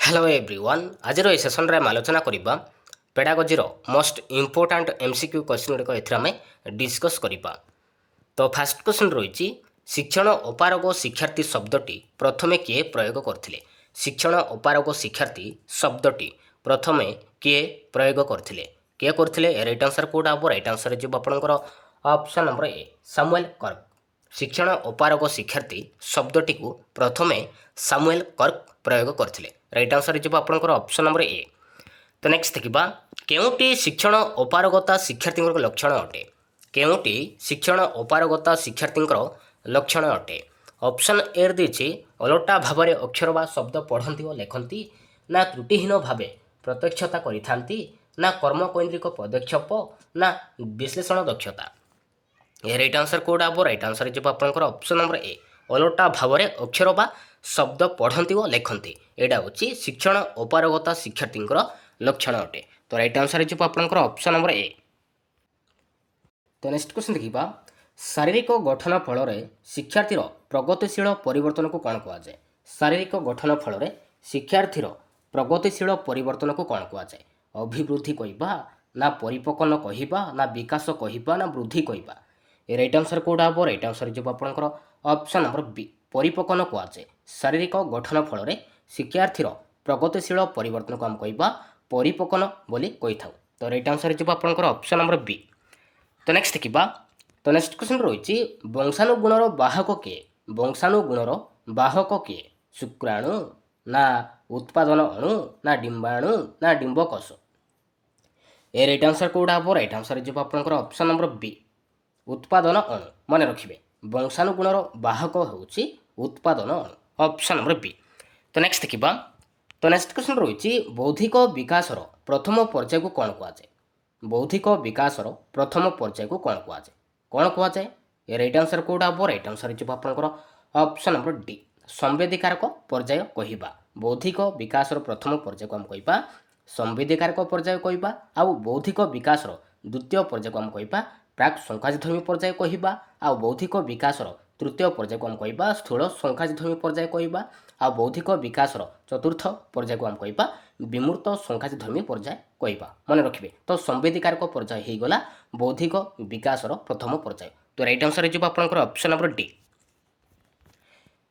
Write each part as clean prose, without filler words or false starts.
Hello everyone आज ए session रे आलोचना करबा पेडागोजी रो मोस्ट इंपोर्टेंट एमसीक्यू क्वेश्चन गुड़िक एथि डिस्कस करबा। तो फास्ट क्वेश्चन रही शिक्षण अपारग शिक्षार्थी शब्दटी प्रथमे किए प्रयोग करथिले। शिक्षण अपारग शिक्षार्थी शब्दटी प्रथमे किए प्रयोग करथिले किए करथिले राइट आंसर कोडा हबो। राइट आंसर जे आपनकर ऑप्शन नंबर ए सामुएल कर्क। शिक्षण अपारग शिक्षार्थी शब्दटी को प्रथमे सामुएल कर्क प्रयोग करथिले। राइट आंसर जे आपनकर ऑप्शन नंबर ए। तो नेक्स्ट देखिबा केउटी शिक्षण अपारगता शिक्षार्थी लक्षण अटे। केउटी शिक्षण अपारगता शिक्षार्थी लक्षण अटे। ऑप्शन ए देछि अलटा भाव में अक्षर वा शब्द पढ़ती और लिखती ना त्रुटिहीन भाव प्रत्यक्षता करिथांती ना कर्मकैंद्रिक पदक्षेप ना विश्लेषण दक्षता। ये राइट आंसर कोड हम। राइट आंसर जो आपंकर ऑप्शन नंबर ए अलटा भाव में अक्षर वा शब्द पढ़ती और लिखती यहाँ हूँ शिक्षण अपारगता शिक्षार्थी लक्षण अटे। तो राइट आंसर जो आपंकर ऑप्शन नंबर ए। तो नेक्स्ट क्वेश्चन देखा शारीरिक गठन फल शिक्षार्थीर प्रगतिशील परिवर्तन को कौन कहुए। शारीरिक गठन फल शिक्षार्थीर प्रगतिशील परिवर्तन को कौन कहुए। अभिवृद्धि कहवा ना परिपक्वन कहवा ना विकास कहवा ना वृद्धि कहवा। ये राइट आंसर कोडा हम। राइट आंसर जो आपंकर ऑप्शन नंबर बी परिपक्वन कहुए। शारीरिक गठन फल शिक्षार्थीर प्रगतिशील परिवर्तन को आम कहवा परिपक्वन बोली कही था। तो राइट आंसर जो आपंकर ऑप्शन नंबर बी। तो नेक्स्ट देखा तो नेक्स्ट क्वेश्चन रही वंशाणुगुणर बाहक किए। वंशाणुगुणर बाहक किए शुक्राणु ना उत्पादन अणु ना डिंबाणु ना डिंबकोश। ए राइट आंसर कोडा हम। राइट आंसर जो आपंकर ऑप्शन नंबर बी उत्पादन अणु। मन रखिए वंशाणुगुणर बाहक होउछि उत्पादन अणु ऑप्शन नंबर बी। तो नेक्स्ट देखा तो नेक्स्ट क्वेश्चन रही बौद्धिक विकासर प्रथम पर्याय को कौन कहुए। बौद्धिक विकासर प्रथम पर्याय को कौन कहुए। ये राइट आंसर कोडा हम। राइट आंसर जो आपंकर ऑप्शन नंबर डी संवेदिकारक पर्याय कहवा। बौद्धिक विकासर प्रथम पर्याय को आम कहवा संवेदिकारक पर्याय कहवा। आउ बौद्धिक विकासर द्वितीय पर्याय को आम कहवा प्राक संकाशधर्मी पर्याय कहवा। आउ बौद्धिक विकासर तृतीय पर्याय को आम कहवा स्थूल संकाशधर्मी पर्याय कहवा। आउ बौद्धिक विकासर चतुर्थ पर्याय को आम कहवा विमूर्त संकाशधर्मी पर्याय कहवा। मन रखिए तो संवेदिकारक पर्याय हो गला बौद्धिक विकासर प्रथम पर्याय। तो राइट आंसर जो आपंकर ऑप्शन नंबर डी।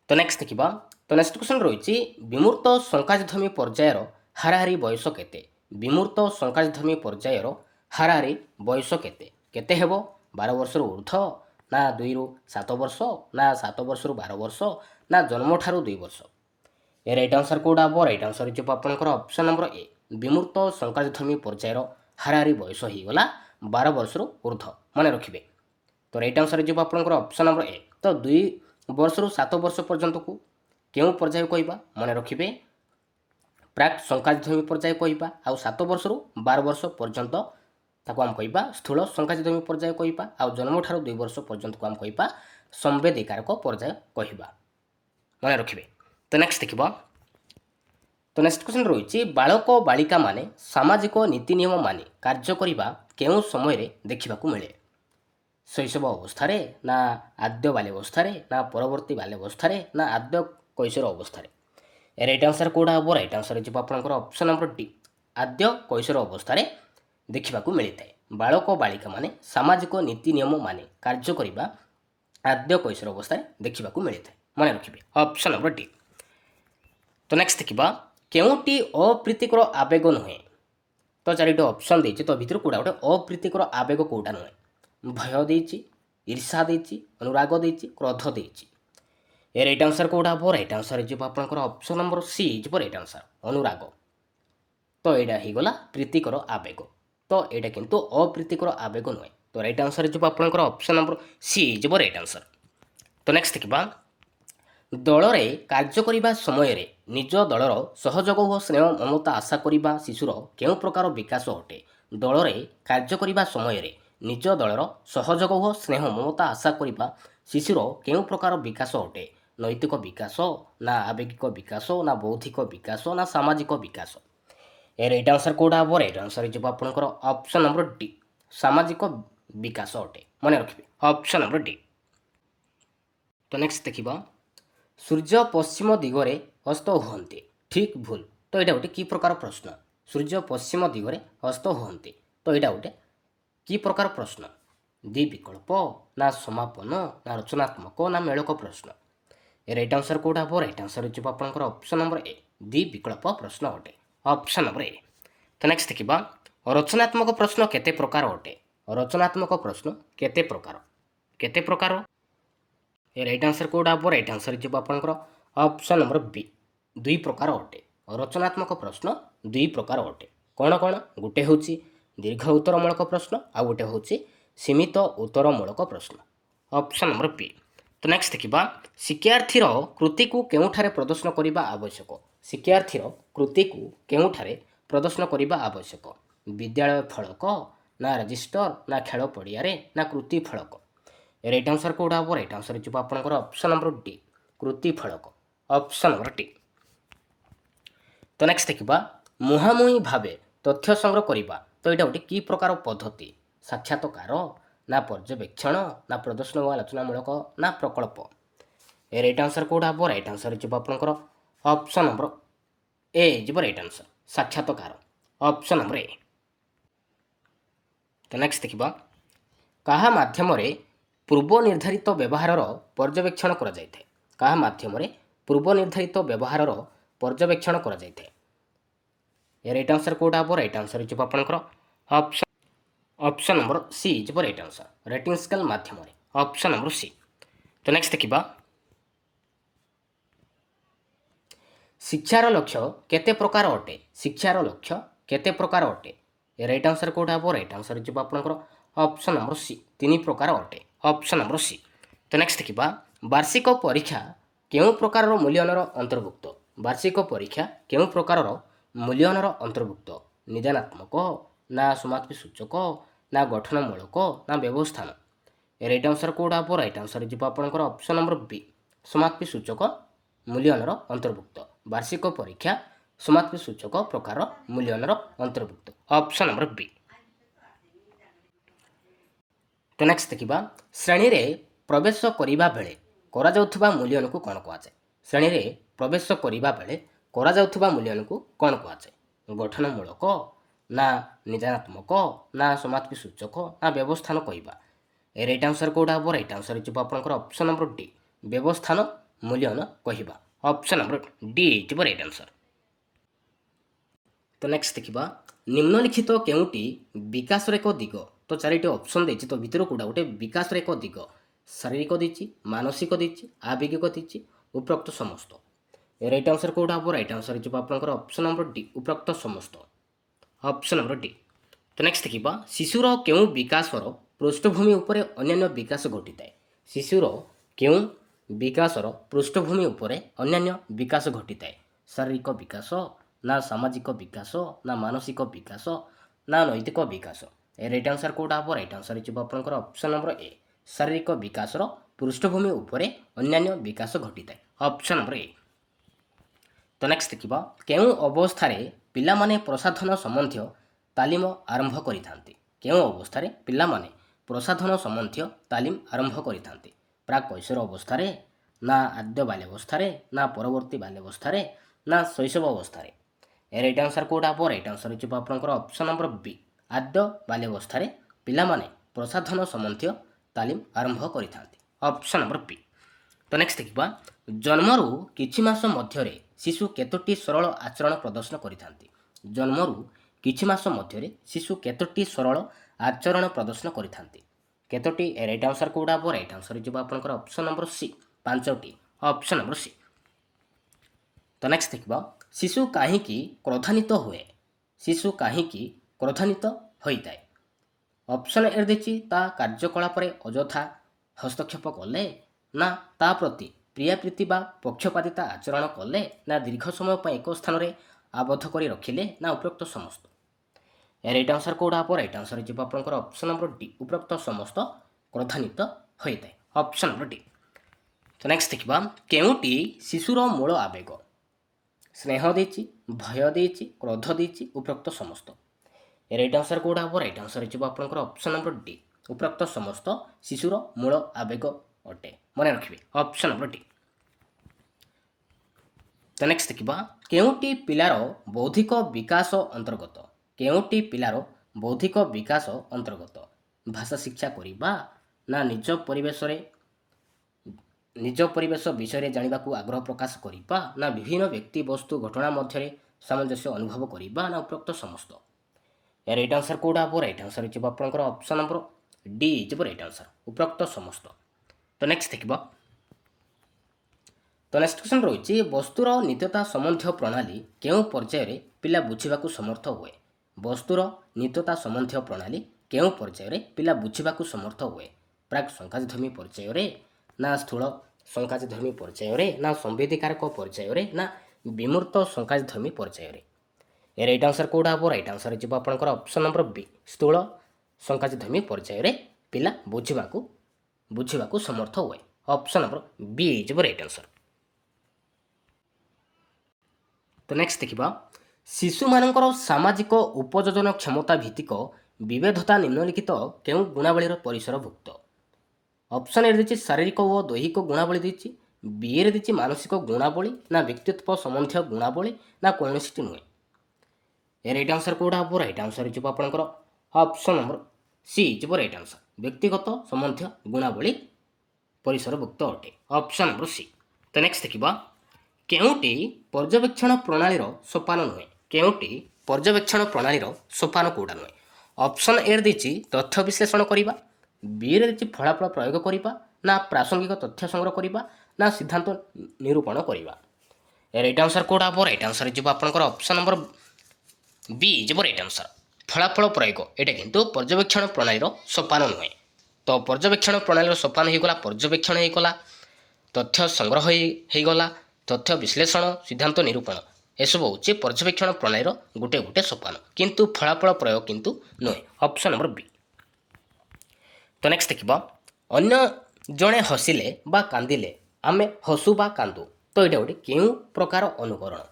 तो नेक्स्ट देखा तो नेक्स्ट क्वेश्चन रही विमूर्त संकाशधर्मी पर्यायर हाराहारी बयस केते। विमूर्त संकाशधर्मी पर्यायर हाराहारी बयस केते केते हेबो 12 वर्ष ऊर्ध ना 2 रु 7 वर्ष ना 7 वर्ष रु 12 वर्ष ना जन्म ठारू 2 वर्ष। ए राइट आंसर कोडा हम। राइट आंसर जो आपंकर ऑप्शन नंबर ए विमूर्त संकाशधर्मी पर्यायर हाराहारी बयस होगला 12 वर्ष ऊर्ध। मन रखिए तो राइट आंसर जो आपंकर ऑप्शन नंबर ए। तो 2 वर्ष रु 7 वर्ष पर्यंत को क्यों पर्याय कहवा। मन रखिए प्राक संकाशधर्मी पर्याय कहवा। आउ 7 वर्ष रु 12 वर्ष पर्यंत ताको आम कहवा स्थूल संकाशधर्मी पर्याय कहवा। आउ जन्म ठारू 2 वर्ष पर्यंत को आम कहवा संवेदिकारक पर्याय कहवा। मन रखिए तो नेक्स्ट देखा तो नेक्स्ट क्वेश्चन रही बालक बालिका माने सामाजिक नीति नियम माने कार्य करने केउं समय देखा मिले। शैशव अवस्था ना आद्य बाल्यावस्था ना परवर्ती बाल्यावस्था ना आद्य कैशोर अवस्था। राइट आंसर कोडा हम। राइट आंसर जो आपंकर ऑप्शन नंबर डी आद्य कैशोर अवस्था देखा मिलता है। बालक बालिका माने सामाजिक नीति नियम माने कार्य करने आद्य कैशोर अवस्था देखा मिलता है। मन रखिए ऑप्शन नंबर डी। तो नेक्स्ट देखा केउटी अप्रीतिकर आवेग नुहे। तो 4टी ऑप्शन देछि तो भितर कोडा गोटे अप्रीतिकर आवेग कोडा नुहे। भय देछि ईर्षा देछि अनुराग देछि क्रोध देछि। ए राइट आंसर कोडा हम। राइट आंसर जो आपंकर ऑप्शन नंबर सी जो राइट आंसर अनुराग। तो यहाँ हो गला प्रीतिकर आवेग। तो यहाँ किंतु अप्रीतिकर आवेग नुहे। तो राइट आंसर जो आपंकर ऑप्शन नंबर सी जो राइट आंसर। तो नेक्स्ट देखा दलरे कार्य करने समय निज दलर सहयोग और स्नेह ममता आशा करने शिशुर केउं प्रकार विकास अटे। दलरे कार्य करने समय निज दलर सहयोग और स्नेह ममता आशा करने शिशुर केउं प्रकार विकास अटे। नैतिक विकास ना आवेगिक विकास ना बौद्धिक विकास ना सामाजिक विकास। ए राइट आंसर कोडा हम। राइट आंसर जो आपंकर ऑप्शन नंबर डी सामाजिक विकास अटे। मन रखिए ऑप्शन नंबर डी। तो नेक्स्ट देखा सूर्य पश्चिम दिगरे अस्त हुअन्ति ठीक भूल तो यहाँ गोटे कि प्रकार प्रश्न सूर्य पश्चिम दिगरे अस्त हुअन्ति तो यहाँ गोटे कि प्रकार प्रश्न द्विविकल्प ना समापन ना रचनात्मक ना मेलक प्रश्न राइट आंसर कौटा हम राइट आंसर हो आपंकर ऑप्शन नंबर ए द्विविकल्प प्रश्न अटे ऑप्शन नंबर ए। तो नेक्स्ट देखा रचनात्मक प्रश्न केते प्रकार अटे रचनात्मक प्रश्न केते प्रकार राइट आंसर कौटा हम राइट आंसर हो आपंकर ऑप्शन नंबर बी दुई प्रकार अटे रचनात्मक प्रश्न दुई प्रकार अटे कौन कौन गोटे हूँ दीर्घ उत्तरमूलक प्रश्न आ गोटे हूँ सीमित उत्तरमूलक प्रश्न ऑप्शन नंबर बी। तो नेक्स्ट देखा शिक्षार्थीर कृति को केउठारे प्रदर्शन करने आवश्यक शिक्षार्थीर कृति को केउठारे प्रदर्शन करने आवश्यक विद्यालय फलक ना रजिस्टर ना खेल पड़िया ना कृति फलक राइट आंसर कौटा हम राइट आंसर हो आपंकर ऑप्शन नंबर डी कृति फलक ऑप्शन नंबर डी। तो नेक्स्ट देखा मुहांमुही भाव तथ्य संग्रह करने तो यहाँ गोटे कि प्रकार पद्धति साक्षात्कार ना पर्यवेक्षण ना प्रदर्शन व आलोचनामूलक ना प्रकल्प राइट आंसर कौटा हम राइट आंसर हो आपंकर ऑप्शन नंबर ए हो राइट आंसर साक्षात्कार ऑप्शन नंबर ए। तो नेक्स्ट देखा क्या माध्यम पूर्व निर्धारित व्यवहार पर्यवेक्षण क्या माध्यम पूर्व निर्धारित व्यवहार पर्यवेक्षण राइट आंसर कौटा हम राइट आंसर हो आपंकर ऑप्शन नंबर सी हो राइट आंसर रेटिंग स्केल माध्यम ऑप्शन नंबर सी। तो नेक्स्ट देखा शिक्षार लक्ष्य केते प्रकार अटे शिक्षार लक्ष्य केते प्रकार अटे राइट आंसर कौटा हम राइट आंसर हो आपंकर ऑप्शन नंबर सी तीन प्रकार अटे ऑप्शन नंबर सी। तो नेक्स्ट देखा वार्षिक परीक्षा केउं प्रकार मूल्यांकन अंतर्भुक्त वार्षिक परीक्षा केउं प्रकार मूल्यांकन अंतर्भुक्त निदानात्मक ना समाप्ति सूचक ना गठनमूलक ना व्यवस्थान राइट आंसर कौटा हम राइट आंसर हो आपंकर ऑप्शन नंबर बी समाप्ति सूचक मूल्यांकन अंतर्भुक्त वार्षिक परीक्षा समाप्ति सूचक प्रकार मूल्यांकन अंतर्भुक्त ऑप्शन नंबर बी। तो नेक्स्ट देखा श्रेणी रे प्रवेश करने बेले करा जाउथुबा मूल्यांकन को कौन कहुए श्रेणी रे प्रवेश करने बेले करा जाउथुबा मूल्यांकन को कौन कहुए गठनमूलक ना निदानात्मक ना समाप्ति सूचक ना व्यवस्थान कहवा राइट आंसर कौटा हम राइट आंसर हो आपंकर ऑप्शन नंबर डी व्यवस्थान मूल्यांकन कहवा ऑप्शन नंबर डी हो राइट आंसर। तो नेक्स्ट देखा निम्नलिखित केउटी विकासर एक दिग तो चारिटी ऑप्शन देछि तो भितर कोडा गोटे विकासर एक दिग शारीरिक देछि मानसिक देछि आवेगिक देछि उपरोक्त समस्त राइट आंसर कौटा हम राइट आंसर हो आपंकर ऑप्शन नंबर डी उपरोक्त समस्त ऑप्शन नंबर डी। तो नेक्स्ट देखा शिशुर केउं विकासर पृष्ठभूमि उपरे अन्यान्य विकास घटी थाए शिशुर केउं विकासर पृष्ठभूमि उपरे अन्यान्य विकास घटी थाए शारीरिक विकास ना सामाजिक विकास ना मानसिक विकास ना नैतिक विकास राइट आंसर कौटा हम राइट आंसर हो आपंकर ऑप्शन नंबर ए शारीरिक विकासर पृष्ठभूमि उपरे अन्यान्य विकास घटी थाए ऑप्शन नंबर ए। तो नेक्स्ट देखा केउं अवस्था पिलामाने प्रसाधन संबंधी तालीम आरंभ करिथांती केउं अवस्था पिलामाने प्रसाधन संबंधी तालीम आरंभ करिथांती प्राक कैशोर अवस्था ना आद्य बाल्यावस्था ना परवर्ती बाल्यावस्था ना शैशव अवस्था राइट आंसर कौटा हम राइट आंसर हो आपंकर ऑप्शन नंबर बी आद्य बाल्यावस्था पिलामाने प्रसाधन संबंधी तालीम आरंभ करिथांती ऑप्शन नंबर बी। तो नेक्स्ट देखा जन्मरू किछि मास मध्यरे शिशु केतोटी सरल आचरण प्रदर्शन करिथांती जन्मरू किछि मास मध्यरे शिशु केतोटी सरल आचरण प्रदर्शन करिथांती केतोटी राइट आंसर कौटा हम राइट आंसर हो आपंकर ऑप्शन नंबर सी पांचटी ऑप्शन नंबर सी। तो नेक्स्ट देखा शिशु कहीं क्रोधान्वित हुए शिशु कहीं क्रोधान्वित होता है ऑप्शन ए देखिए ता कार्यकलाप अଯଥା हस्तक्षेप कले ना ता प्रति प्रिया प्रीति बा पक्षपातिता आचरण कले ना दीर्घ समय पर एक स्थान में आबद्ध कर रखिले ना उपरोक्त समस्त राइट आंसर कौटा हम राइट आंसर हो आपंकर ऑप्शन नंबर डी उपरोक्त समस्त क्रोधान्वित होता है ऑप्शन नंबर डी। तो नेक्स्ट देखा केउटी शिशुर मूल आवेग स्नेह देछि भय देछि क्रोध देछि उपरोक्त समस्त राइट आंसर कौटा हम राइट आंसर हो आपंकर ऑप्शन नंबर डी उपरोक्त समस्त शिशुर मूल आवेग अटे मन रखिए ऑप्शन नंबर डी। ତ ନେକ୍ସଟ ଦେଖିବା କେଉଁଟି ପିଲାର ବୌଦ୍ଧିକ ବିକାଶ ଅନ୍ତର୍ଗତ? କେଉଁଟି ପିଲାର ବୌଦ୍ଧିକ ବିକାଶ ଅନ୍ତର୍ଗତ? ଭାଷା ଶିକ୍ଷା କରିବା ନା ନିଜ ପରିବେଶ ବିଷୟରେ ଜାଣିବାକୁ ଆଗ୍ରହ ପ୍ରକାଶ କରିବା ନା ବିଭିନ୍ନ ବ୍ୟକ୍ତି ବସ୍ତୁ ଘଟଣା ମଧ୍ୟରେ ସାମଞ୍ଜସ୍ୟ ଅନୁଭବ କରିବା ନା ଉପରୋକ୍ତ ସମସ୍ତ? ରାଇଟ୍ ଆନ୍ସର କେଉଁଟା ହେବ? ରାଇଟ୍ ଆନ୍ସର ହେଇଯିବ ଆପଣଙ୍କର ଅପସନ୍ ନମ୍ବର ଡି ହେଇଯିବ ରାଇଟ୍ ଆନ୍ସର, ଉପରୋକ୍ତ ସମସ୍ତ। ତ ନେକ୍ସଟ ଦେଖିବା। ତ ନେକ୍ସଟ କ୍ୱେଶ୍ଚନ୍ ରହିଛି ବସ୍ତୁର ନିତ୍ୟତା ସମ୍ବନ୍ଧୀୟ ପ୍ରଣାଳୀ କେଉଁ ପର୍ଯ୍ୟାୟରେ ପିଲା ବୁଝିବାକୁ ସମର୍ଥ ହୁଏ? ବସ୍ତୁର ନିତ୍ୟତା ସମ୍ବନ୍ଧୀୟ ପ୍ରଣାଳୀ କେଉଁ ପର୍ଯ୍ୟାୟରେ ପିଲା ବୁଝିବାକୁ ସମର୍ଥ ହୁଏ? ପ୍ରାକ୍ ସଂକାଚଧର୍ମୀ ପର୍ଯ୍ୟାୟରେ ନା ସ୍ଥୂଳ ସଂକାଚଧର୍ମୀ ପର୍ଯ୍ୟାୟରେ ନା ସମ୍ବେଦୀକାରକ ପର୍ଯ୍ୟାୟରେ ନା ବିମୂର୍ତ୍ତ ସଂକାଚଧର୍ମୀ ପର୍ଯ୍ୟାୟରେ? ରାଇଟ୍ ଆନ୍ସର କେଉଁଟା ହେବ? ରାଇଟ୍ ଆନ୍ସର ହେଇଯିବ ଆପଣଙ୍କର ଅପସନ୍ ନମ୍ବର ବି, ସ୍ଥୂଳ ସଂକାଚଧର୍ମୀ ପର୍ଯ୍ୟାୟରେ ପିଲା ବୁଝିବାକୁ ସମର୍ଥ ହୁଏ। ଅପସନ୍ ନମ୍ବର ବି ହେଇଯିବ ରାଇଟ୍ ଆନ୍ସର। ତ ନେକ୍ସଟ ଦେଖିବା ଶିଶୁମାନଙ୍କର ସାମାଜିକ ଉପଯୋଜନ କ୍ଷମତା ଭିତ୍ତିକ ବିବିଧତା ନିମ୍ନଲିଖିତ କେଉଁ ଗୁଣାବଳୀର ପରିସରଭୁକ୍ତ? ଅପସନ୍ ଏ ଦେଇଛି ଶାରୀରିକ ଓ ଦୈହିକ ଗୁଣାବଳୀ ଦେଇଛି, ବିରେ ଦେଇଛି ମାନସିକ ଗୁଣାବଳୀ ନା ବ୍ୟକ୍ତିତ୍ୱ ସମ୍ବନ୍ଧୀୟ ଗୁଣାବଳୀ ନା କୌଣସିଟି ନୁହେଁ? ରାଇଟ୍ ଆନ୍ସର କେଉଁଟା ହେବ? ରାଇଟ୍ ଆନ୍ସର ହେଇଯିବ ଆପଣଙ୍କର ଅପସନ୍ ନମ୍ବର ସି ହେଇଯିବ ରାଇଟ୍ ଆନ୍ସର, ବ୍ୟକ୍ତିଗତ ସମ୍ବନ୍ଧୀୟ ଗୁଣାବଳୀ ପରିସରଭୁକ୍ତ ଅଟେ। Option number C. ତ ନେକ୍ସଟ ଦେଖିବା କେଉଁଟି ପର୍ଯ୍ୟବେକ୍ଷଣ ପ୍ରଣାଳୀର ସୋପାନ ନୁହେଁ? କେଉଁଟି ପର୍ଯ୍ୟବେକ୍ଷଣ ପ୍ରଣାଳୀର ସୋପାନ କେଉଁଟା ନୁହେଁ? ଅପସନ୍ ଏ ଦେଇଛି ତଥ୍ୟ ବିଶ୍ଳେଷଣ କରିବା, ବିରେ ଦେଇଛି ଫଳାଫଳ ପ୍ରୟୋଗ କରିବା ନା ପ୍ରାସଙ୍ଗିକ ତଥ୍ୟ ସଂଗ୍ରହ କରିବା ନା ସିଦ୍ଧାନ୍ତ ନିରୂପଣ କରିବା? ରାଇଟ୍ ଆନ୍ସର କେଉଁଟା ହେବ? ରାଇଟ୍ ଆନ୍ସର ହେଇଯିବ ଆପଣଙ୍କର ଅପସନ୍ ନମ୍ବର ବି ହେଇଯିବ ରାଇଟ୍ ଆନ୍ସର, ଫଳାଫଳ ପ୍ରୟୋଗ। ଏଇଟା କିନ୍ତୁ ପର୍ଯ୍ୟବେକ୍ଷଣ ପ୍ରଣାଳୀର ସୋପାନ ନୁହେଁ। ତ ପର୍ଯ୍ୟବେକ୍ଷଣ ପ୍ରଣାଳୀର ସୋପାନ ହେଇଗଲା ପର୍ଯ୍ୟବେକ୍ଷଣ ହେଇଗଲା, ତଥ୍ୟ ସଂଗ୍ରହ ହେଇଗଲା, ତଥ୍ୟ ବିଶ୍ଳେଷଣ, ସିଦ୍ଧାନ୍ତ ନିରୂପଣ, ଏସବୁ ହେଉଛି ପର୍ଯ୍ୟବେକ୍ଷଣ ପ୍ରଣାଳୀର ଗୋଟେ ସୋପାନ, କିନ୍ତୁ ଫଳାଫଳ ପ୍ରୟୋଗ କିନ୍ତୁ ନୁହେଁ। ଅପସନ୍ ନମ୍ବର ବି। ତ ନେକ୍ସଟ ଦେଖିବା ଅନ୍ୟ ଜଣେ ହସିଲେ ବା କାନ୍ଦିଲେ ଆମେ ହସୁ ବା କାନ୍ଦୁ। ତ ଏଇଟା ଗୋଟେ କେଉଁ ପ୍ରକାର ଅନୁକରଣ?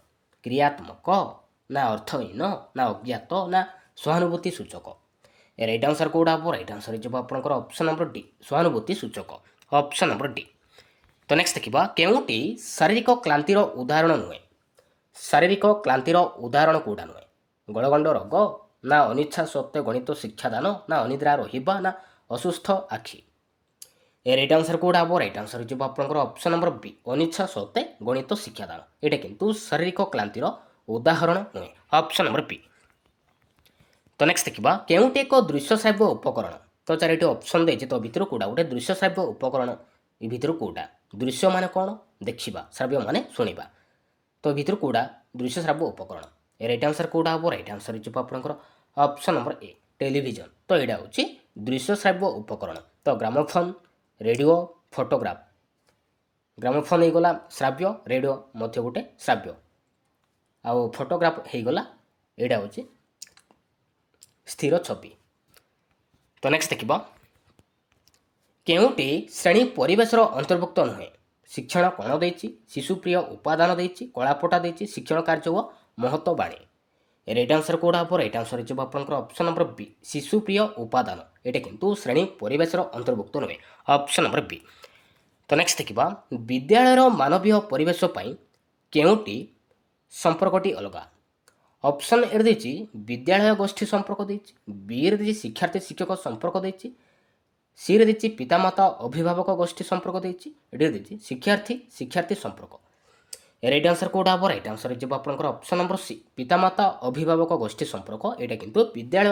କ୍ରିୟାତ୍ମକ ନା ଅର୍ଥହୀନ ନା ଅଜ୍ଞାତ ନା ସହାନୁଭୂତି ସୂଚକ? ରାଇଟ୍ ଆନ୍ସର କେଉଁଟା ହେବ? ରାଇଟ୍ ଆନ୍ସର ହେଇଯିବ ଆପଣଙ୍କର ଅପସନ୍ ନମ୍ବର ଡି, ସହାନୁଭୂତି ସୂଚକ। Option number D. ତ ନେକ୍ସଟ ଦେଖିବା କେଉଁଟି ଶାରୀରିକ କ୍ଳାନ୍ତିର ଉଦାହରଣ ନୁହେଁ? ଶାରୀରିକ କ୍ଳାନ୍ତିର ଉଦାହରଣ କେଉଁଟା ନୁହେଁ? ଗଳଗଣ୍ଡ ରୋଗ ନା ଅନିଚ୍ଛା ସତ୍ତ୍ୱେ ଗଣିତ ଶିକ୍ଷାଦାନ ନା ଅନିଦ୍ରା ରହିବା ନା ଅସୁସ୍ଥ ଆଖି? ରାଇଟ୍ ଆନ୍ସର କେଉଁଟା ହେବ? ରାଇଟ୍ ଆନ୍ସର ହେଇଯିବ ଆପଣଙ୍କର ଅପସନ୍ ନମ୍ବର ବି, ଅନିଚ୍ଛା ସତ୍ତ୍ୱେ ଗଣିତ ଶିକ୍ଷାଦାନ। ଏଇଟା କିନ୍ତୁ ଶାରୀରିକ କ୍ଳାନ୍ତିର ଉଦାହରଣ ନୁହେଁ। ଅପସନ୍ ନମ୍ବର ବି। ତ ନେକ୍ସଟ ଦେଖିବା କେଉଁଟି ଏକ ଦୃଶ୍ୟ ଶ୍ରାବ୍ୟ ଉପକରଣ? ତ ଚାରିଟି ଅପସନ୍ ଦେଇଛି, ତ ଭିତରୁ କେଉଁଟା ଗୋଟେ ଦୃଶ୍ୟ ଶ୍ରାବ୍ୟ ଉପକରଣ? ଏ ଭିତରୁ କେଉଁଟା? ଦୃଶ୍ୟ ମାନେ କ'ଣ? ଦେଖିବା, ଶ୍ରାବ୍ୟ ମାନେ ଶୁଣିବା। ତ ଭିତରୁ କେଉଁଟା ଦୃଶ୍ୟ ଶ୍ରାବ୍ୟ ଉପକରଣ? ରାଇଟ୍ ଆନ୍ସର କେଉଁଟା ହେବ? ରାଇଟ୍ ଆନ୍ସର ହେଇଯିବ ଆପଣଙ୍କର ଅପସନ୍ ନମ୍ବର ଏ, ଟେଲିଭିଜନ। ତ ଏଇଟା ହେଉଛି ଦୃଶ୍ୟ ଶ୍ରାବ୍ୟ ଉପକରଣ। ତ ଗ୍ରାମୋଫୋନ୍, ରେଡ଼ିଓ, ଫଟୋଗ୍ରାଫ। ଗ୍ରାମୋଫୋନ୍ ହେଇଗଲା ଶ୍ରାବ୍ୟ, ରେଡ଼ିଓ ମଧ୍ୟ ଗୋଟେ ଶ୍ରାବ୍ୟ, ଆଉ ଫଟୋଗ୍ରାଫ ହେଇଗଲା ଏଇଟା ହେଉଛି ସ୍ଥିର ଛବି। ତ ନେକ୍ସଟ ଦେଖିବା କେଉଁଟି ଶ୍ରେଣୀ ପରିବେଶର ଅନ୍ତର୍ଭୁକ୍ତ ନୁହେଁ? ଶିକ୍ଷଣ କ'ଣ ଦେଇଛି? ଶିଶୁପ୍ରିୟ ଉପାଦାନ ଦେଇଛି, କଳାପଟା ଦେଇଛି, ଶିକ୍ଷଣ କାର୍ଯ୍ୟ ଓ ମହତ୍ତ୍ୱ ବାଣୀ। ରାଇଟ୍ ଆନ୍ସର କେଉଁଟା ହେବ? ରାଇଟ୍ ଆନ୍ସର ହେଇଯିବ ଆପଣଙ୍କର ଅପସନ୍ ନମ୍ବର ବି, ଶିଶୁପ୍ରିୟ ଉପାଦାନ। ଏଇଟା କିନ୍ତୁ ଶ୍ରେଣୀ ପରିବେଶର ଅନ୍ତର୍ଭୁକ୍ତ ନୁହେଁ। ଅପସନ୍ ନମ୍ବର ବି। ତ ନେକ୍ସଟ ଦେଖିବା ବିଦ୍ୟାଳୟର ମାନବୀୟ ପରିବେଶ ପାଇଁ କେଉଁଟି ସମ୍ପର୍କଟି ଅଲଗା? ଅପସନ୍ ଏ ଦେଇଛି ବିଦ୍ୟାଳୟ ଗୋଷ୍ଠୀ ସମ୍ପର୍କ ଦେଇଛି, ବିରେ ଦେଇଛି ଶିକ୍ଷାର୍ଥୀ ଶିକ୍ଷକ ସମ୍ପର୍କ ଦେଇଛି, ସିରେ ଦେଇଛି ପିତାମାତା ଅଭିଭାବକ ଗୋଷ୍ଠୀ ସମ୍ପର୍କ ଦେଇଛି, ଏଠିରେ ଦେଇଛି ଶିକ୍ଷାର୍ଥୀ ସମ୍ପର୍କ। ରାଇଟ୍ ଆନ୍ସର କେଉଁଟା ହେବ? ରାଇଟ୍ ଆନ୍ସର ହେଇଯିବ ଆପଣଙ୍କର ଅପସନ୍ ନମ୍ବର ସି, ପିତାମାତା ଅଭିଭାବକ ଗୋଷ୍ଠୀ ସମ୍ପର୍କ। ଏଇଟା କିନ୍ତୁ ବିଦ୍ୟାଳୟ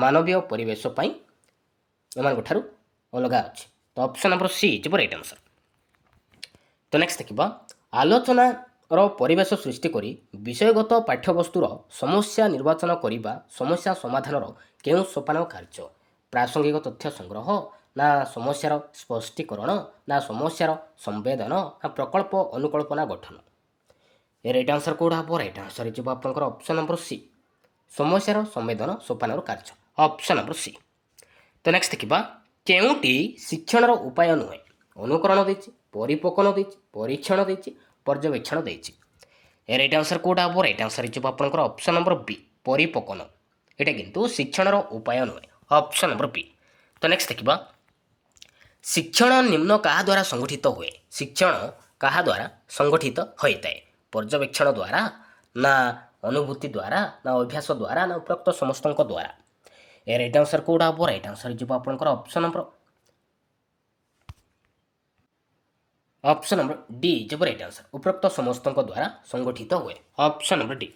ମାନବୀୟ ପରିବେଶ ପାଇଁ ଏମାନଙ୍କ ଠାରୁ ଅଲଗା ଅଛି। ତ ଅପସନ୍ ନମ୍ବର ସି ହେଇଯିବ ରାଇଟ୍ ଆନ୍ସର। ତ ନେକ୍ସଟ ଦେଖିବା ଆଲୋଚନାର ପରିବେଶ ସୃଷ୍ଟି କରି ବିଷୟଗତ ପାଠ୍ୟବସ୍ତୁର ସମସ୍ୟା ନିର୍ବାଚନ କରିବା ସମସ୍ୟା ସମାଧାନର କେଉଁ ସୋପାନ କାର୍ଯ୍ୟ? ପ୍ରାସଙ୍ଗିକ ତଥ୍ୟ ସଂଗ୍ରହ ନା ସମସ୍ୟାର ସ୍ପଷ୍ଟୀକରଣ ନା ସମସ୍ୟାର ସମ୍ବେଦନ ନା ପ୍ରକଳ୍ପ ଅନୁକଳ୍ପନା ଗଠନ? ରାଇଟ୍ ଆନ୍ସର କେଉଁଟା ହେବ? ରାଇଟ୍ ଆନ୍ସର ହେଇଯିବ ଆପଣଙ୍କର ଅପସନ୍ ନମ୍ବର ସି, ସମସ୍ୟାର ସମ୍ବେଦନ ସୋପାନର କାର୍ଯ୍ୟ। Option number C. ତ ନେକ୍ସଟ ଦେଖିବା କେଉଁଟି ଶିକ୍ଷଣର ଉପାୟ ନୁହେଁ? ଅନୁକରଣ ଦେଇଛି, ପରିପୋଷଣ ଦେଇଛି, ପରୀକ୍ଷଣ ଦେଇଛି, ପର୍ଯ୍ୟବେକ୍ଷଣ ଦେଇଛି। ରାଇଟ୍ ଆନ୍ସର କେଉଁଟା ହେବ? ରାଇଟ୍ ଆନ୍ସର ହେଇଯିବ ଆପଣଙ୍କର ଅପସନ୍ ନମ୍ବର ବି, ପରିପୋଷଣ। ଏଇଟା କିନ୍ତୁ ଶିକ୍ଷଣର ଉପାୟ ନୁହେଁ। ଅପସନ୍ ନମ୍ବର ବି। ତ ନେକ୍ସଟ ଦେଖିବା ଶିକ୍ଷଣ ନିମ୍ନ କାହା ଦ୍ୱାରା ସଂଗଠିତ ହୁଏ? ଶିକ୍ଷଣ କାହା ଦ୍ୱାରା ସଂଗଠିତ ହୋଇଥାଏ? पर्यवेक्षण द्वारा ना अनुभूति द्वारा ना अभ्यास द्वारा ना उपरोक्त समस्त द्वारा ए राइट आंसर कोडा हम राइट आंसर जो आपंकर ऑप्शन नंबर डी जब राइट आंसर उपरोक्त समस्त द्वारा संगठित हुए ऑप्शन नंबर डी।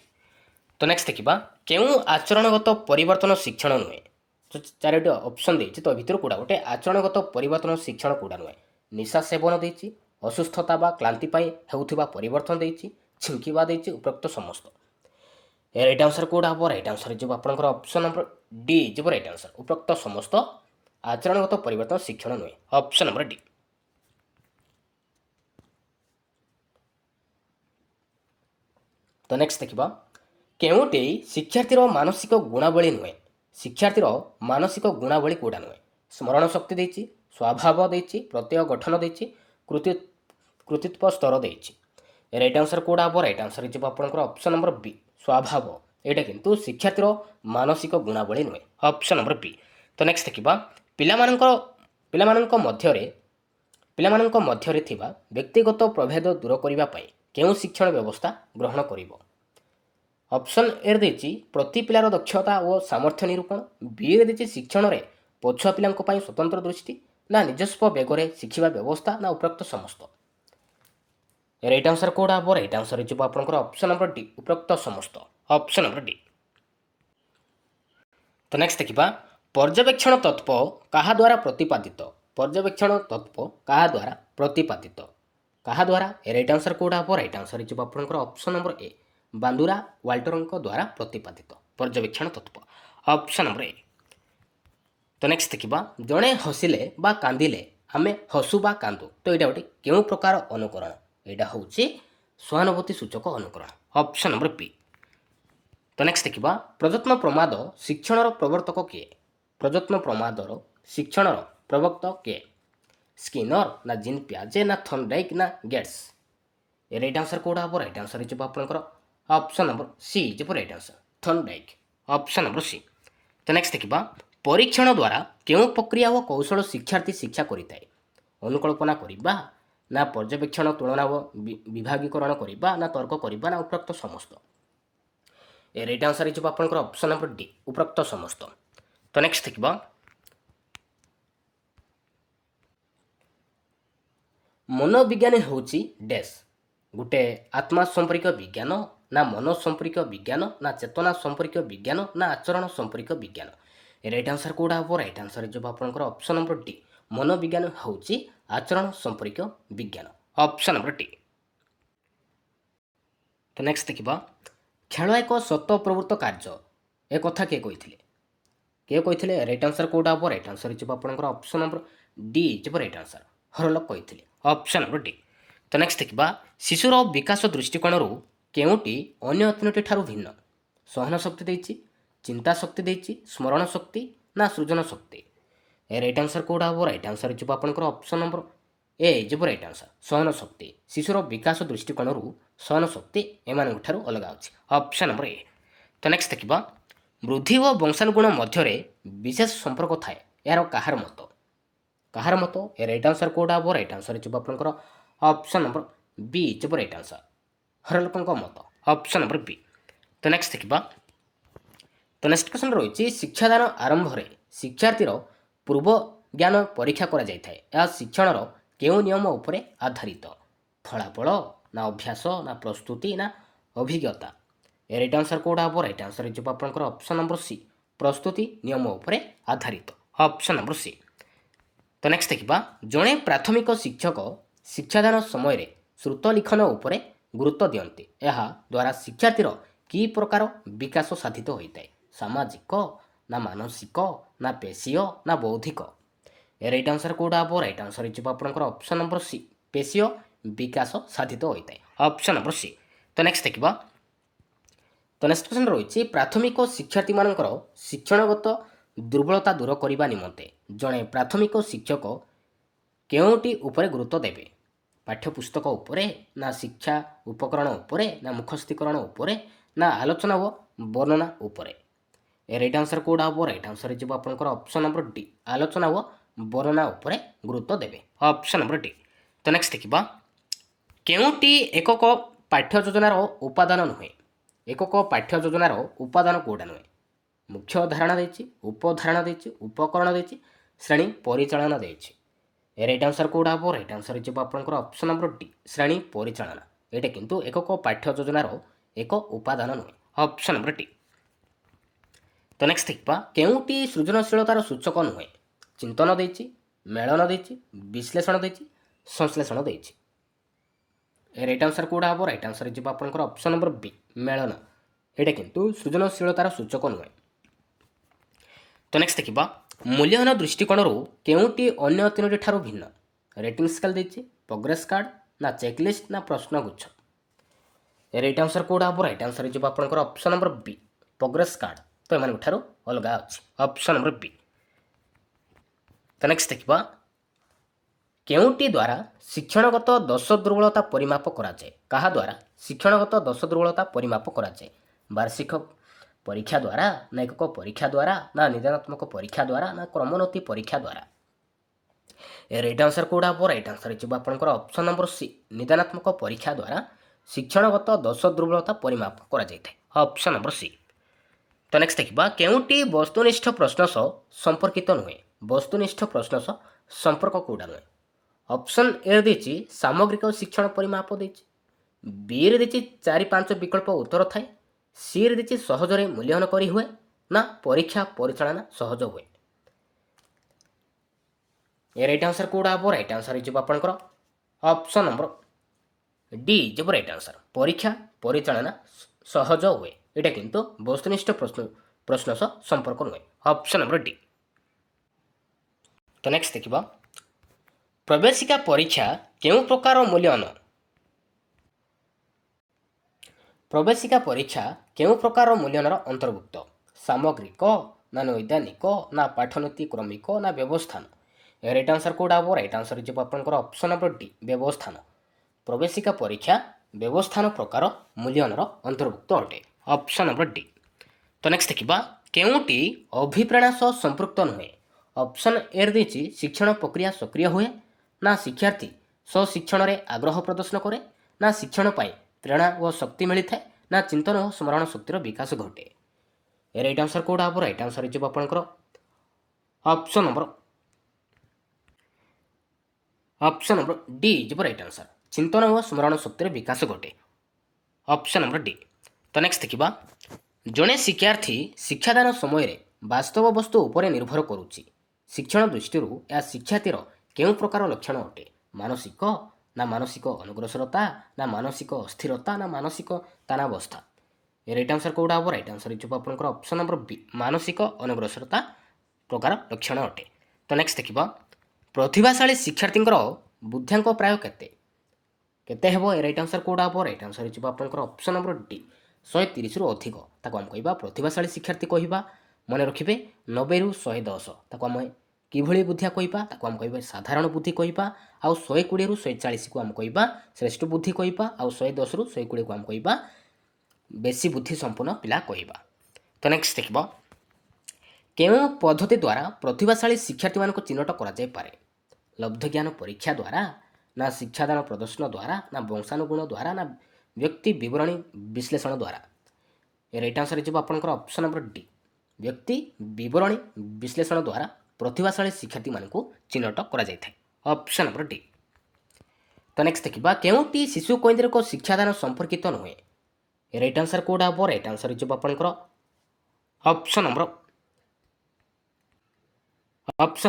तो नेक्स्ट देखा क्यों आचरणगत परिवर्तन शिक्षण नुहे तो चारोटी ऑप्शन देती तो भितर कौड़ा गोटे आचरणगत परिवर्तन शिक्षण कौड़ा नुहे निशा सेवन देती असुस्थता बा क्लांति होउथिबा परिवर्तन देती छिंकिबा देती उपरोक्त समस्त राइट आंसर कौड़ा हम राइट आंसर जो आपंकर ऑप्शन नंबर डी जब राइट आंसर उपरोक्त समस्त आचरणगत परिवर्तन शिक्षण नुहे ऑप्शन नंबर डी। तो नेक्स्ट देखा केउटे शिक्षार्थीर मानसिक गुणावली नुहे शिक्षार्थीर मानसिक गुणावली कौटा नुहे स्मरण शक्ति देती स्वभाव देती प्रत्यय गठन देती कृतित्व स्तर देती राइट आंसर कौड़ा हम राइट आंसर जो आपंकर ऑप्शन नंबर बी स्वभाव यहाँ किंतु शिक्षार्थीर मानसिक गुणावली नुहे ऑप्शन नंबर बी। तो नेक्स्ट देखा पिलामानंक मध्यरे थिबा व्यक्तिगत प्रभेद दूर करने केउं शिक्षण व्यवस्था ग्रहण करिवो ऑप्शन ए देछि प्रति पिलार दक्षता और सामर्थ्य निरूपण बी रे देछि शिक्षण रे पछुआ पिलांको पई स्वतंत्र दृष्टि ना निजस्व बेगरे शिखिबा व्यवस्था ना उपरोक्त समस्त राइट आंसर कौड़ा हम राइट आंसर जो आपंकर ऑप्शन नंबर डी उपरोक्त समस्त ऑप्शन नंबर डी। तो नेक्स्ट देखा पर्यवेक्षण तत्व कहा द्वारा प्रतिपादित पर्यवेक्षण तत्व कहा द्वारा प्रतिपादित कहा द्वारा राइट आंसर कौड़ा हम राइट आंसर जो आपंकर ऑप्शन नंबर ए बांदुरा वाल्टरଙ୍କ द्वारा प्रतिपादित पर्यवेक्षण तत्व ऑप्शन नंबर ए। तो नेक्स्ट देखा जड़े हसिले बा कांदिले आमे हसु बा कांदु तो यहाँ गोटे क्यों प्रकार अनुकरण यहाँ हूँ सहानुभूति सूचक अनुकरण ऑप्शन नंबर बी। तो नेक्स्ट देखा प्रयत्न प्रमाद शिक्षण प्रवर्तक किए प्रयत्न प्रमादर शिक्षण प्रवर्तक किए स्किनर ना जीन पियाजे ना थर्नडाइक ना गेट्स राइट आंसर कौड़ा हम राइट आंसर जो आपंकर ऑप्शन नंबर सी जब right answer Thorndike option number C. तो नेक्स्ट देखा परीक्षण द्वारा क्यों प्रक्रिया और कौशल शिक्षार्थी शिक्षा करिଥାଏ अनुकल्पना करवा ना पर्यवेक्षण तुलना विभागीकरण करवा ना तर्क करवा ना उपरोक्त समस्त ए राइट आंसर जो आपंकर ऑप्शन नंबर डी उपरोक्त समस्त। तो नेक्स्ट देखा मनोविज्ञान होची डैश गोटे आत्मा संपर्क विज्ञान ना मन संपर्क विज्ञान ना चेतना संपर्क विज्ञान ना आचरण संपर्क विज्ञान राइट आंसर कौड़ा हम राइट आंसर जो आपंकर ऑप्शन नंबर डी मनोविज्ञान होची आचरण संपर्क विज्ञान ऑप्शन नंबर डी। तो नेक्स्ट देखा खेल एक सत प्रवृत्त कार्य एक कथा किए कही राइट आंसर कौड़ा हम राइट आंसर जो आपंकर ऑप्शन नंबर डी जब राइट आंसर हरलोक कही ऑप्शन नंबर डी। तो नेक्स्ट देखा शिशुर विकास दृष्टिकोण केउटी अन्य तीनोटी ठारू भिन्न सहन शक्ति देती चिंता शक्ति देती स्मरण शक्ति ना सृजन शक्ति राइट आंसर कौड़ा हम राइट आंसर जो आपंकर ऑप्शन नंबर ए जब राइट आंसर सहन शक्ति शिशुर विकास दृष्टिकोण सहन शक्ति एम अलग अच्छी ऑप्शन नंबर ए। तो नेक्स्ट देखा वृद्धि और वंशानुगुण मध्य विशेष संपर्क थाए यार कहार मत राइट आंसर कौड़ा हम राइट आंसर जो आपंकर ऑप्शन नंबर बी जब राइट आंसर हरलोक मत ऑप्शन नंबर बी। तो नेक्स्ट देखा तो नेक्स्ट क्वेश्चन रही शिक्षादान आरंभ में शिक्षार्थीर पूर्व ज्ञान परीक्षा करा शिक्षण केउं नियम उपरे आधारित फलाफल ना अभ्यास ना प्रस्तुति ना अभिज्ञता राइट आंसर कौड़ा हम राइट आंसर जो आपंकर ऑप्शन नंबर सी प्रस्तुति नियम उपरे आधारित ऑप्शन नंबर सी। तो नेक्स्ट देखा जड़े प्राथमिक शिक्षक शिक्षादान समय श्रुत लिखन उपरे गुरुत्व दियंती यह द्वारा शिक्षार्थीर की प्रकार विकास साधित होता है सामाजिक ना मानसिक ना पेशीय ना बौद्धिक राइट आंसर कौड़ा हम राइट आंसर जो आपंकर ऑप्शन नंबर सी पेशीय विकास साधित होता है ऑप्शन नंबर सी। तो नेक्स्ट देखा तो नेक्स्ट क्वेश्चन रही प्राथमिक शिक्षार्थी मानकर शिक्षणगत दुर्बलता दूर करने निमंते जड़े प्राथमिक शिक्षक केउटी उपरे गुरुत्व देवे पाठ्यपुस्तक उपरे ना शिक्षा उपकरण उपरे ना मुखस्थीकरण उपरे ना आलोचना व वर्णना उपरे राइट आंसर कौड़ा हम राइट आंसर जो आपंकर ऑप्शन नंबर डी आलोचना व वर्णना उपरे गुरुत्व देवे ऑप्शन नंबर डी। तो नेक्स्ट देखा केउटी एकक ପାଠ୍ୟ ଯୋଜନାର ଉପାଦାନ ନୁହେଁ। ଏକକ ପାଠ୍ୟ ଯୋଜନାର ଉପାଦାନ କେଉଁଟା ନୁହେଁ? ମୁଖ୍ୟ ଧାରଣା ଦେଇଛି, ଉପଧାରଣା ଦେଇଛି, ଉପକରଣ ଦେଇଛି, ଶ୍ରେଣୀ ପରିଚାଳନା ଦେଇଛି। ରାଇଟ୍ ଆନ୍ସର କେଉଁଟା ହେବ? ରାଇଟ୍ ଆନ୍ସର ହେଇଯିବ ଆପଣଙ୍କର ଅପସନ୍ ନମ୍ବର ଡି, ଶ୍ରେଣୀ ପରିଚାଳନା। ଏଇଟା କିନ୍ତୁ ଏକକ ପାଠ୍ୟ ଯୋଜନାର ଏକ ଉପାଦାନ ନୁହେଁ। Option number D. ତ ନେକ୍ସଟ ଦେଖିବା, କେଉଁଟି ସୃଜନଶୀଳତାର ସୂଚକ ନୁହେଁ? ଚିନ୍ତନ ଦେଇଛି, ମେଳନ ଦେଇଛି, ବିଶ୍ଳେଷଣ ଦେଇଛି, ସଂଶ୍ଳେଷଣ ଦେଇଛି। ରାଇଟ୍ ଆନ୍ସର କେଉଁଟା ହେବ? ରାଇଟ୍ ଆନ୍ସର ହେଇଯିବ ଆପଣଙ୍କର ଅପସନ୍ ନମ୍ବର ବି, ମେଳନ। ଏଇଟା କିନ୍ତୁ ସୃଜନଶୀଳତାର ସୂଚକ ନୁହେଁ। ତ ନେକ୍ସଟ ଦେଖିବା, ମୂଲ୍ୟାୟନ ଦୃଷ୍ଟିକୋଣରୁ କେଉଁଟି ଅନ୍ୟ ତିନୋଟି ଠାରୁ ଭିନ୍ନ? ରେଟିଂ ସ୍କେଲ୍ ଦେଇଛି, ପ୍ରୋଗ୍ରେସ୍ କାର୍ଡ଼, ନା ଚେକ୍ଲିଷ୍ଟ, ନା ପ୍ରଶ୍ନଗୁଚ୍ଛ। ରାଇଟ୍ ଆନ୍ସର କେଉଁଟା ହେବ? ରାଇଟ୍ ଆନ୍ସର ହେଇଯିବ ଆପଣଙ୍କର ଅପସନ୍ ନମ୍ବର ବି, ପ୍ରୋଗ୍ରେସ୍ କାର୍ଡ଼। ତ ଏମାନଙ୍କ ଠାରୁ ଅଲଗା ଅଛି। ଅପସନ୍ ନମ୍ବର ବି। ତ ନେକ୍ସଟ ଦେଖିବା, କେଉଁଟି ଦ୍ୱାରା ଶିକ୍ଷଣଗତ ଦୋଷ ଦୁର୍ବଳତା ପରିମାପ କରାଯାଏ? କାହା ଦ୍ୱାରା ଶିକ୍ଷଣଗତ ଦୋଷ ଦୁର୍ବଳତା ପରିମାପ କରାଯାଏ? ବାର୍ଷିକ ପରୀକ୍ଷା ଦ୍ୱାରା, ନା ଏକକ ପରୀକ୍ଷା ଦ୍ୱାରା, ନା ନିଦାନାତ୍ମକ ପରୀକ୍ଷା ଦ୍ୱାରା, ନା କ୍ରମୋନ୍ନତି ପରୀକ୍ଷା ଦ୍ୱାରା। ରାଇଟ୍ ଆନ୍ସର କେଉଁଟା ହେବ? ରାଇଟ୍ ଆନ୍ସର ହେଇଯିବ ଆପଣଙ୍କର ଅପସନ୍ ନମ୍ବର ସି, ନିଦାନାତ୍ମକ ପରୀକ୍ଷା ଦ୍ୱାରା ଶିକ୍ଷଣଗତ ଦୋଷ ଦୁର୍ବଳତା ପରିମାପ କରାଯାଇଥାଏ। Option number C. ତ ନେକ୍ସଟ ଦେଖିବା, କେଉଁଟି ବସ୍ତୁନିଷ୍ଠ ପ୍ରଶ୍ନ ସହ ସମ୍ପର୍କିତ ନୁହେଁ? ବସ୍ତୁନିଷ୍ଠ ପ୍ରଶ୍ନ ସହ ସମ୍ପର୍କ କେଉଁଟା ନୁହେଁ? ଅପସନ୍ ଏ ଦେଇଛି ସାମଗ୍ରିକ ଶିକ୍ଷଣ ପରିମାପ ଦେଇଛି, ବିରେ ଦେଇଛି 4-5 ବିକଳ୍ପ ଉତ୍ତର ଥାଏ, ସିରେ ଦେଇଛି ସହଜରେ ମୂଲ୍ୟାୟନ କରି ହୁଏ, ନା ପରୀକ୍ଷା ପରିଚାଳନା ସହଜ ହୁଏ। ରାଇଟ୍ ଆନ୍ସର କେଉଁଟା ହେବ? ରାଇଟ୍ ଆନ୍ସର ହେଇଯିବ ଆପଣଙ୍କର ଅପସନ୍ ନମ୍ବର ଡି ଯିବ ରାଇଟ୍ ଆନ୍ସର, ପରୀକ୍ଷା ପରିଚାଳନା ସହଜ ହୁଏ। ଏଇଟା କିନ୍ତୁ ବସ୍ତୁନିଷ୍ଠ ପ୍ରଶ୍ନ ସହ ସମ୍ପର୍କ ନୁହେଁ। Option number D. ତ ନେକ୍ସଟ ଦେଖିବା, ପ୍ରବେଶିକା ପରୀକ୍ଷା କେଉଁ ପ୍ରକାର ମୂଲ୍ୟାୟନ? ପ୍ରବେଶିକା ପରୀକ୍ଷା କେଉଁ ପ୍ରକାର ମୂଲ୍ୟାୟନର ଅନ୍ତର୍ଭୁକ୍ତ? ସାମଗ୍ରିକ, ନା ନୈଦାନିକ, ନା ପାଠନୀତି କ୍ରମିକ, ନା ବ୍ୟବସ୍ଥାନ। ରାଇଟ୍ ଆନ୍ସର କେଉଁଟା ହେବ? ରାଇଟ୍ ଆନ୍ସର ହେଇଯିବ ଆପଣଙ୍କର ଅପସନ୍ ନମ୍ବର ଡି, ବ୍ୟବସ୍ଥାନ। ପ୍ରବେଶିକା ପରୀକ୍ଷା ବ୍ୟବସ୍ଥାନ ପ୍ରକାର ମୂଲ୍ୟାୟନର ଅନ୍ତର୍ଭୁକ୍ତ ଅଟେ। Option number D. ତ ନେକ୍ସଟ ଦେଖିବା, କେଉଁଟି ଅଭିପ୍ରେରଣା ସହ ସମ୍ପୃକ୍ତ ନୁହେଁ? ଅପସନ୍ ଏ ଦେଇଛି ଶିକ୍ଷଣ ପ୍ରକ୍ରିୟା ସକ୍ରିୟ ହୁଏ, ନା ଶିକ୍ଷାର୍ଥୀ ସ୍ୱ ଶିକ୍ଷଣରେ ଆଗ୍ରହ ପ୍ରଦର୍ଶନ କରେ, ନା ଶିକ୍ଷଣ ପାଇଁ ପ୍ରେରଣା ଓ ଶକ୍ତି ମିଳିଥାଏ, ନା ଚିନ୍ତନ ଓ ସ୍ମରଣ ଶକ୍ତିର ବିକାଶ ଘଟେ। ରାଇଟ୍ ଆନ୍ସର କେଉଁଟା ହେବ? ରାଇଟ୍ ଆନ୍ସର ହେଇଯିବ ଆପଣଙ୍କର ଅପସନ୍ ନମ୍ବର ଡି ଯିବ ରାଇଟ୍ ଆନ୍ସର, ଚିନ୍ତନ ଓ ସ୍ମରଣ ଶକ୍ତିର ବିକାଶ ଘଟେ। Option number D. ତ ନେକ୍ସଟ ଦେଖିବା, ଜଣେ ଶିକ୍ଷାର୍ଥୀ ଶିକ୍ଷାଦାନ ସମୟରେ ବାସ୍ତବ ବସ୍ତୁ ଉପରେ ନିର୍ଭର କରୁଛି। ଶିକ୍ଷଣ ଦୃଷ୍ଟିରୁ ଏହା ଶିକ୍ଷାର୍ଥୀର କେଉଁ ପ୍ରକାର ଲକ୍ଷଣ ଅଟେ? ମାନସିକ, ନା ମାନସିକ ଅନୁଗ୍ରସରତା, ନା ମାନସିକ ଅସ୍ଥିରତା, ନା ମାନସିକ ତାନାବସ୍ଥା। ରାଇଟ୍ ଆନ୍ସର କେଉଁଟା ହେବ? ରାଇଟ୍ ଆନ୍ସର ହେଇଯିବ ଆପଣଙ୍କର ଅପସନ୍ ନମ୍ବର ବି, ମାନସିକ ଅନୁଗ୍ରସରତା ପ୍ରକାର ଲକ୍ଷଣ ଅଟେ। ତ ନେକ୍ସଟ ଦେଖିବା, ପ୍ରତିଭାଶାଳୀ ଶିକ୍ଷାର୍ଥୀଙ୍କର ବୁଦ୍ଧ୍ୟାଙ୍କ ପ୍ରାୟ କେତେ ହେବ? ରାଇଟ୍ ଆନ୍ସର କେଉଁଟା ହେବ? ରାଇଟ୍ ଆନ୍ସର ହେଇଯିବ ଆପଣଙ୍କର ଅପସନ୍ ନମ୍ବର ଡି, 130ରୁ ଅଧିକ। ତାକୁ ଆମେ କହିବା ପ୍ରତିଭାଶାଳୀ ଶିକ୍ଷାର୍ଥୀ କହିବା। ମନେ ରଖିବେ 90ରୁ 110। ତାକୁ ଆମେ କିଭଳି ବୁଦ୍ଧିଆ କହିବା? ତାକୁ ଆମେ କହିବା ସାଧାରଣ ବୁଦ୍ଧି କହିବା। ଆଉ 120ରୁ 140କୁ ଆମେ କହିବା ଶ୍ରେଷ୍ଠ ବୁଦ୍ଧି କହିବା। ଆଉ 110ରୁ 120କୁ ଆମେ କହିବା ବେଶୀ ବୁଦ୍ଧି ସମ୍ପନ୍ନ ପିଲା କହିବା। ତ ନେକ୍ସଟ ଦେଖିବ, କେଉଁ ପଦ୍ଧତି ଦ୍ୱାରା ପ୍ରତିଭାଶାଳୀ ଶିକ୍ଷାର୍ଥୀମାନଙ୍କୁ ଚିହ୍ନଟ କରାଯାଇପାରେ? ଲବ୍ଧ ଜ୍ଞାନ ପରୀକ୍ଷା ଦ୍ୱାରା, ନା ଶିକ୍ଷାଦାନ ପ୍ରଦର୍ଶନ ଦ୍ୱାରା, ନା ବଂଶାନୁଗୁଣ ଦ୍ୱାରା, ନା ବ୍ୟକ୍ତି ବିବରଣୀ ବିଶ୍ଳେଷଣ ଦ୍ୱାରା। ରାଇଟ୍ ଆନ୍ସର ହେଇଯିବ ଆପଣଙ୍କର ଅପସନ୍ ନମ୍ବର ଡି, ବ୍ୟକ୍ତି ବିବରଣୀ ବିଶ୍ଳେଷଣ ଦ୍ୱାରା ପ୍ରତିଭାଶାଳୀ ଶିକ୍ଷାର୍ଥୀମାନଙ୍କୁ ଚିହ୍ନଟ କରାଯାଇଥାଏ। Option number D. ତ ନେକ୍ସଟ ଦେଖିବା, କେଉଁଟି ଶିଶୁ କୈନ୍ଦ୍ରିକ ଶିକ୍ଷାଦାନ ସମ୍ପର୍କିତ ନୁହେଁ? ରାଇଟ୍ ଆନ୍ସର କେଉଁଟା ହେବ? ରାଇଟ୍ ଆନ୍ସର ହେଇଯିବ ଆପଣଙ୍କର ଅପସନ୍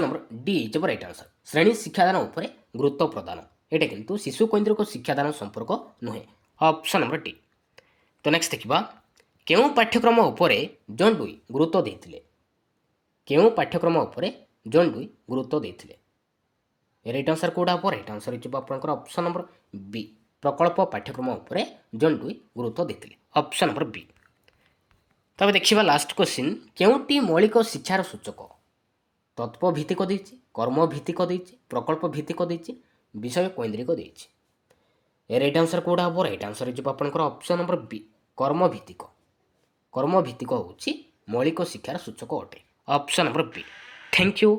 ନମ୍ବର ଡି ଯିବ ରାଇଟ୍ ଆନ୍ସର, ଶ୍ରେଣୀ ଶିକ୍ଷାଦାନ ଉପରେ ଗୁରୁତ୍ୱ ପ୍ରଦାନ। ଏଇଟା କିନ୍ତୁ ଶିଶୁ କୈନ୍ଦ୍ରିକ ଶିକ୍ଷାଦାନ ସମ୍ପର୍କ ନୁହେଁ। Option number D. ତ ନେକ୍ସଟ ଦେଖିବା, କେଉଁ ପାଠ୍ୟକ୍ରମ ଉପରେ ଜନ୍ ଡୁଇ ଗୁରୁତ୍ୱ ଦେଇଥିଲେ? କେଉଁ ପାଠ୍ୟକ୍ରମ ଉପରେ ଜନ୍ ଡୁଇ ଗୁରୁତ୍ୱ ଦେଇଥିଲେ? ରାଇଟ୍ ଆନ୍ସର କେଉଁଟା ହେବ? ରାଇଟ୍ ଆନ୍ସର ହେଇଯିବ ଆପଣଙ୍କର ଅପସନ୍ ନମ୍ବର ବି, ପ୍ରକଳ୍ପ ପାଠ୍ୟକ୍ରମ ଉପରେ ଜନ୍ ଡୁଇ ଗୁରୁତ୍ୱ ଦେଇଥିଲେ। ଅପସନ୍ ନମ୍ବର ବି। ତବେ ଦେଖିବା ଲାଷ୍ଟ କ୍ୱେଶ୍ଚିନ୍, କେଉଁଟି ମୌଳିକ ଶିକ୍ଷାର ସୂଚକ? ତତ୍ତ୍ୱ ଭିତ୍ତିକ ଦେଇଛି, କର୍ମ ଭିତ୍ତିକ ଦେଇଛି, ପ୍ରକଳ୍ପ ଭିତ୍ତିକ ଦେଇଛି, ବିଷୟ କୈନ୍ଦ୍ରିକ ଦେଇଛି। ରାଇଟ୍ ଆନ୍ସର କେଉଁଟା ହେବ? ରାଇଟ୍ ଆନ୍ସର ହେଇଯିବ ଆପଣଙ୍କର ଅପସନ୍ ନମ୍ବର ବି, କର୍ମ ଭିତ୍ତିକ। କର୍ମ ଭିତ୍ତିକ ହେଉଛି ମୌଳିକ ଶିକ୍ଷାର ସୂଚକ ଅଟେ। Option number B. Thank you.